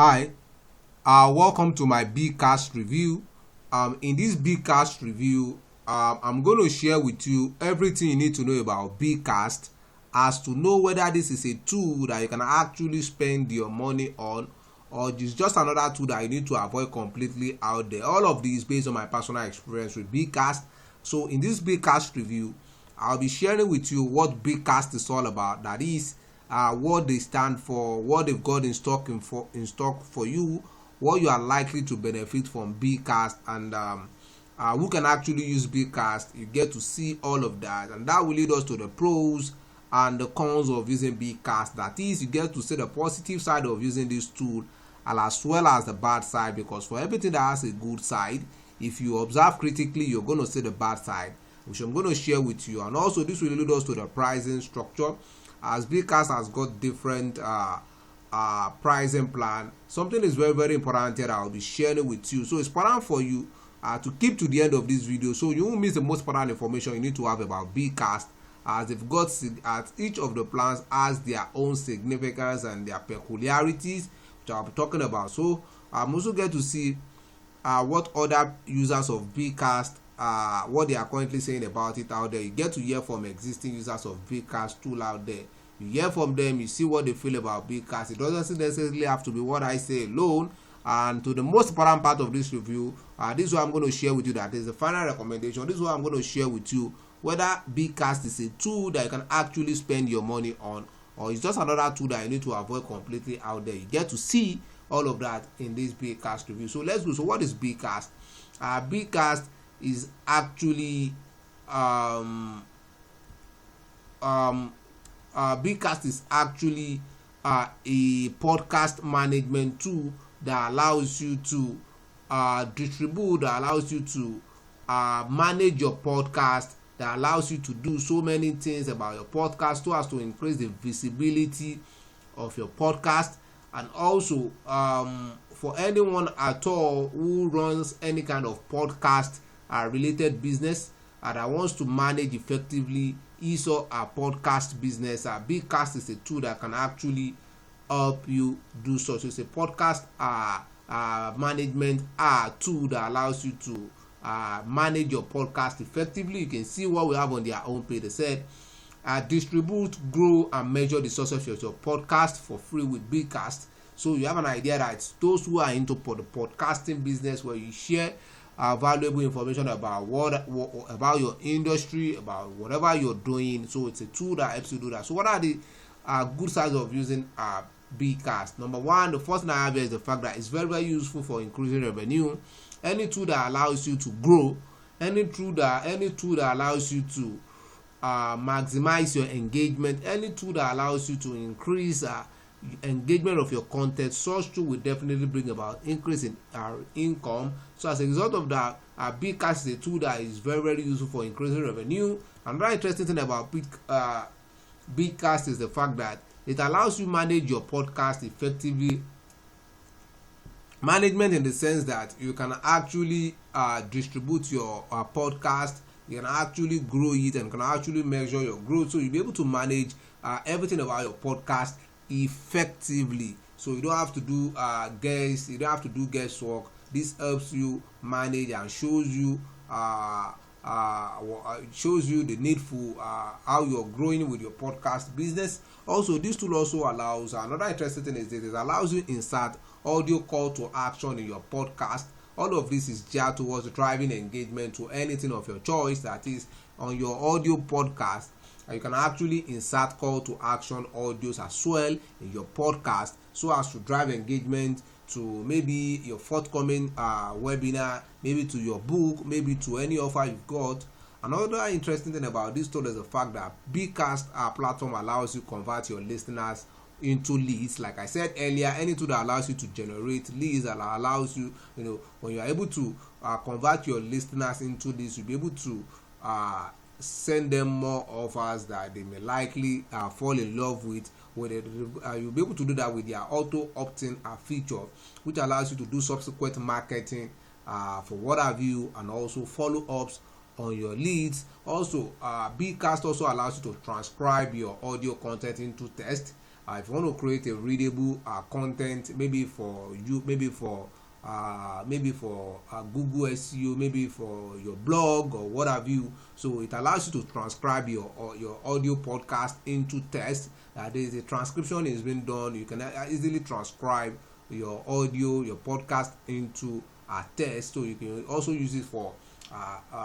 Hi, welcome to my bcast review. In this bcast review, I'm going to share with you everything you need to know about bcast, as to know whether this is a tool that you can actually spend your money on, or it's just another tool that you need to avoid completely out there. All of these based on my personal experience with bcast. So in this bcast review, I'll be sharing with you what bcast is all about. That is, what they stand for, what they've got in stock for you, what you are likely to benefit from bcast, and who can actually use bcast. You get to see all of that, and that will lead us to the pros and the cons of using bcast. That is, you get to see the positive side of using this tool, and as well as the bad side, because for everything that has a good side, if you observe critically, you're going to see the bad side, which I'm going to share with you. And also this will lead us to the pricing structure, as bcast has got different pricing plan. Something is very, very important here that I'll be sharing with you. So it's important for you to keep to the end of this video, so you won't miss the most important information you need to have about bcast, as they've got, as each of the plans has their own significance and their peculiarities, which I'll be talking about. So I'm also get to see what other users of bcast, what they are currently saying about it out there. You get to hear from existing users of bcast tool out there. You hear from them, you see what they feel about bcast. It doesn't necessarily have to be what I say alone. And to the most important part of this review, this is what I'm going to share with you. That is the final recommendation. This is what I'm going to share with you, whether bcast is a tool that you can actually spend your money on, or it's just another tool that you need to avoid completely out there. You get to see all of that in this bcast review. So let's go. So what is bcast? Bcast is actually bcast is actually a podcast management tool that allows you to distribute, that allows you to manage your podcast, that allows you to do so many things about your podcast, so as to increase the visibility of your podcast. And also for anyone at all who runs any kind of podcast related business that wants to manage effectively his or a podcast business, bcast is a tool that can actually help you do so. So it's a podcast management tool that allows you to manage your podcast effectively. You can see what we have on their homepage. They said distribute, grow, and measure the success of your podcast for free with bcast. So you have an idea that it's those who are into the podcasting business, where you share valuable information about about your industry, about whatever you're doing. So it's a tool that helps you do that. So what are the good sides of using bcast? Number one, the first thing I have here is the fact that it's very, very useful for increasing revenue. Any tool that allows you to grow, any tool that allows you to maximize your engagement, any tool that allows you to increase engagement of your content, such tool will definitely bring about increase in income. So as a result of that, bcast is a tool that is very, very useful for increasing revenue. Another interesting thing about bcast is the fact that it allows you manage your podcast effectively. Management in the sense that you can actually distribute your podcast, you can actually grow it, and can actually measure your growth. So you'll be able to manage everything about your podcast effectively. So you don't have to do guesswork. This helps you manage and shows you the needful how you're growing with your podcast business. Also, this tool also allows, another interesting thing is that it allows you to insert audio call to action in your podcast. All of this is geared towards driving engagement to anything of your choice, that is on your audio podcast. You can actually insert call to action audios as well in your podcast, so as to drive engagement to maybe your forthcoming webinar, maybe to your book, maybe to any offer you've got. Another interesting thing about this tool is the fact that bcast platform allows you to convert your listeners into leads. Like I said earlier, any tool that allows you to generate leads, that allows you, when you're able to convert your listeners into leads, you'll be able to send them more offers that they may likely fall in love with. You'll be able to do that with their auto opt-in feature, which allows you to do subsequent marketing for what have you, and also follow-ups on your leads. Also, bcast also allows you to transcribe your audio content into text. If you want to create a readable content, maybe for you, maybe for Google SEO, maybe for your blog or what have you. So it allows you to transcribe your audio podcast into text. There is a transcription is being done. You can easily transcribe your audio, your podcast into a text. So you can also use it for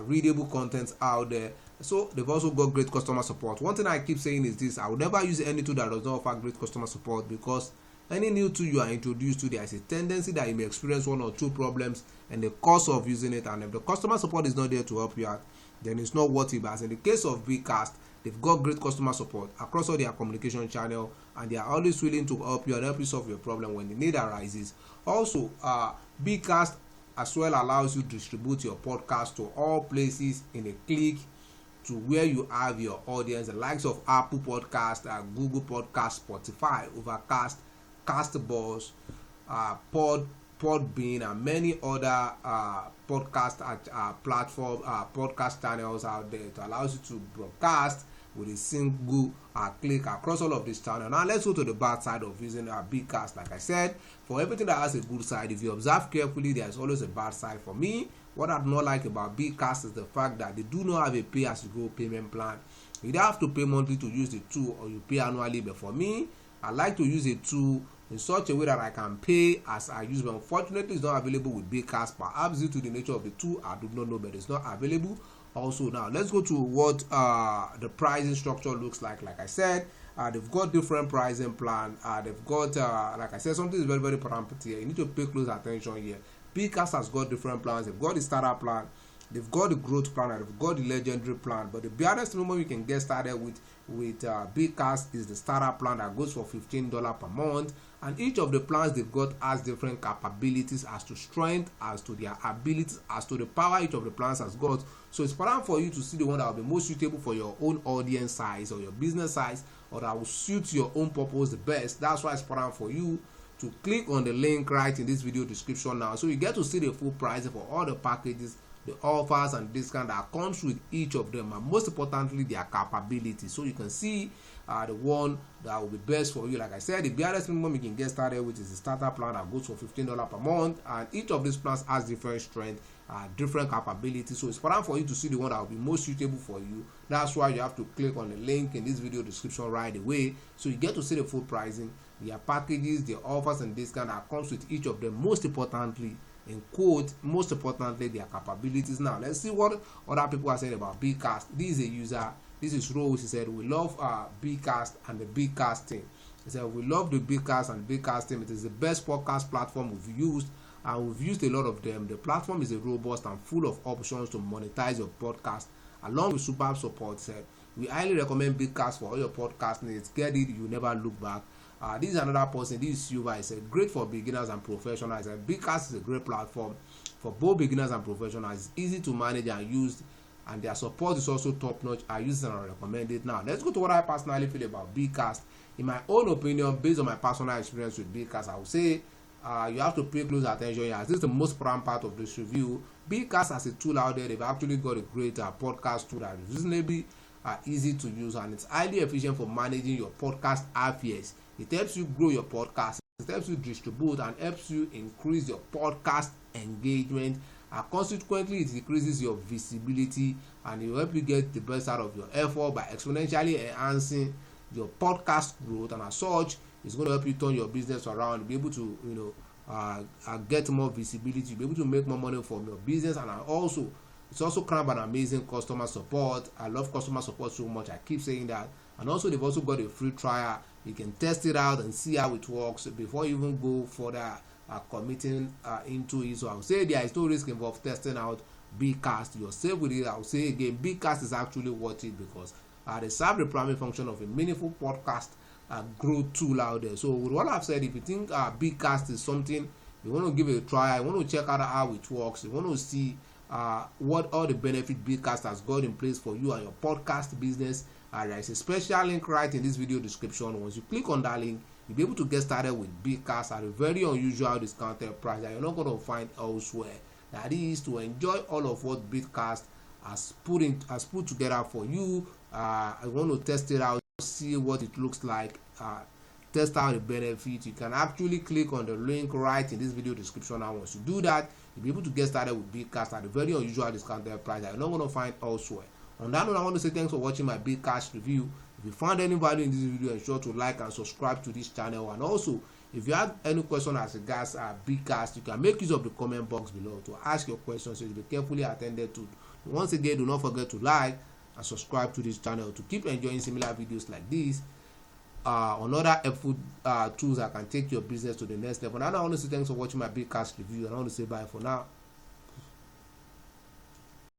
readable contents out there. So they've also got great customer support. One thing I keep saying is this: I would never use any tool that does not offer great customer support, because any new tool you are introduced to, there is a tendency that you may experience one or two problems in the course of using it, and if the customer support is not there to help you out, then it's not worth it. But as in the case of bcast, they've got great customer support across all their communication channel, and they are always willing to help you and help you solve your problem when the need arises. Also, bcast as well allows you to distribute your podcast to all places in a click, to where you have your audience, the likes of Apple Podcast, Google Podcast, Spotify, Overcast, Castbox, Podbean, and many other podcast podcast channels out there. It allows you to broadcast with a single click across all of this channel. Now let's go to the bad side of using bcast. Like I said, for everything that has a good side, if you observe carefully, there's always a bad side. For me, what I do not like about bcast is the fact that they do not have a pay-as-you-go payment plan. You don't have to pay monthly to use the tool, or you pay annually. But for me, I like to use a tool in such a way that I can pay as I use. But unfortunately, it's not available with bcast. Perhaps due to the nature of the tool, I do not know, but it's not available. Also, now let's go to what the pricing structure looks like. Like I said, they've got different pricing plan. They've got like I said, something is very, very important here. You need to pay close attention here. bcast has got different plans. They've got the starter plan, they've got the growth plan, and they've got the legendary plan. But the barest minimum you can get started with bcast is the starter plan that goes for $15 per month. And each of the plans they've got has different capabilities as to strength, as to their abilities, as to the power each of the plans has got. So it's important for you to see the one that will be most suitable for your own audience size or your business size, or that will suit your own purpose the best. That's why it's important for you to click on the link right in this video description now, so you get to see the full pricing for all the packages, the offers and discount that comes with each of them, and most importantly their capabilities, so you can see the one that will be best for you. Like I said, the barest minimum you can get started with is the starter plan that goes for $15 per month, and each of these plans has different strength, different capabilities. So it's important for you to see the one that will be most suitable for you. That's why you have to click on the link in this video description right away, so you get to see the full pricing, their packages, their offers and discount that comes with each of them. Most importantly, in quote, most importantly, their capabilities. Now let's see what other people are saying about bcast. This is a user, this is Rose. He said, we love bcast and the bcast team. He said, we love the bcast and bcast team. It is the best podcast platform we've used, and we've used a lot of them. The platform is a robust and full of options to monetize your podcast, along with superb support. Said, we highly recommend bcast for all your podcast needs. Get it, you never look back. This is another person. This is Silva. I said, great for beginners and professionals. I said, bcast is a great platform for both beginners and professionals. It's easy to manage and use, and their support is also top notch. I use it and I recommend it. Now let's go to what I personally feel about bcast. In my own opinion, based on my personal experience with bcast, I would say you have to pay close attention here. This is the most important part of this review. bcast as a tool out there, they've actually got a great podcast tool that is reasonably easy to use, and it's highly efficient for managing your podcast affairs. It helps you grow your podcast, it helps you distribute, and helps you increase your podcast engagement. Consequently, it increases your visibility, and it will help you get the best out of your effort by exponentially enhancing your podcast growth. And as such, it's going to help you turn your business around, be able to get more visibility, be able to make more money from your business. And also, it's also crowned by an amazing customer support. I love customer support so much, I keep saying that. And also, they've also got a free trial. You can test it out and see how it works before you even go further committing into it. So I would say there is no risk involved testing out bcast. You're safe with it. I would say again, bcast is actually worth it, because they serve the primary function of a meaningful podcast growth tool out there. So with what I've said, if you think bcast is something you want to give it a try, you want to check out how it works, you want to see what all the benefit bcast has got in place for you and your podcast business, there is a special link right in this video description. Once you click on that link, you'll be able to get started with bcast at a very unusual discounted price that you're not going to find elsewhere. That is to enjoy all of what bcast has put together for you. I want to test it out, see what it looks like. test out the benefit, you can actually click on the link right in this video description. Now once you do that, you'll be able to get started with bcast at a very unusual discounted price that you're not going to find elsewhere. On that note, I want to say thanks for watching my bcast review. If you found any value in this video, ensure to like and subscribe to this channel. And also, if you have any question as regards bcast, you can make use of the comment box below to ask your questions, so you'll be carefully attended to. Once again, do not forget to like and subscribe to this channel to keep enjoying similar videos like this on other helpful tools that can take your business to the next level. And I want to say thanks for watching my bcast review, and I want to say bye for now.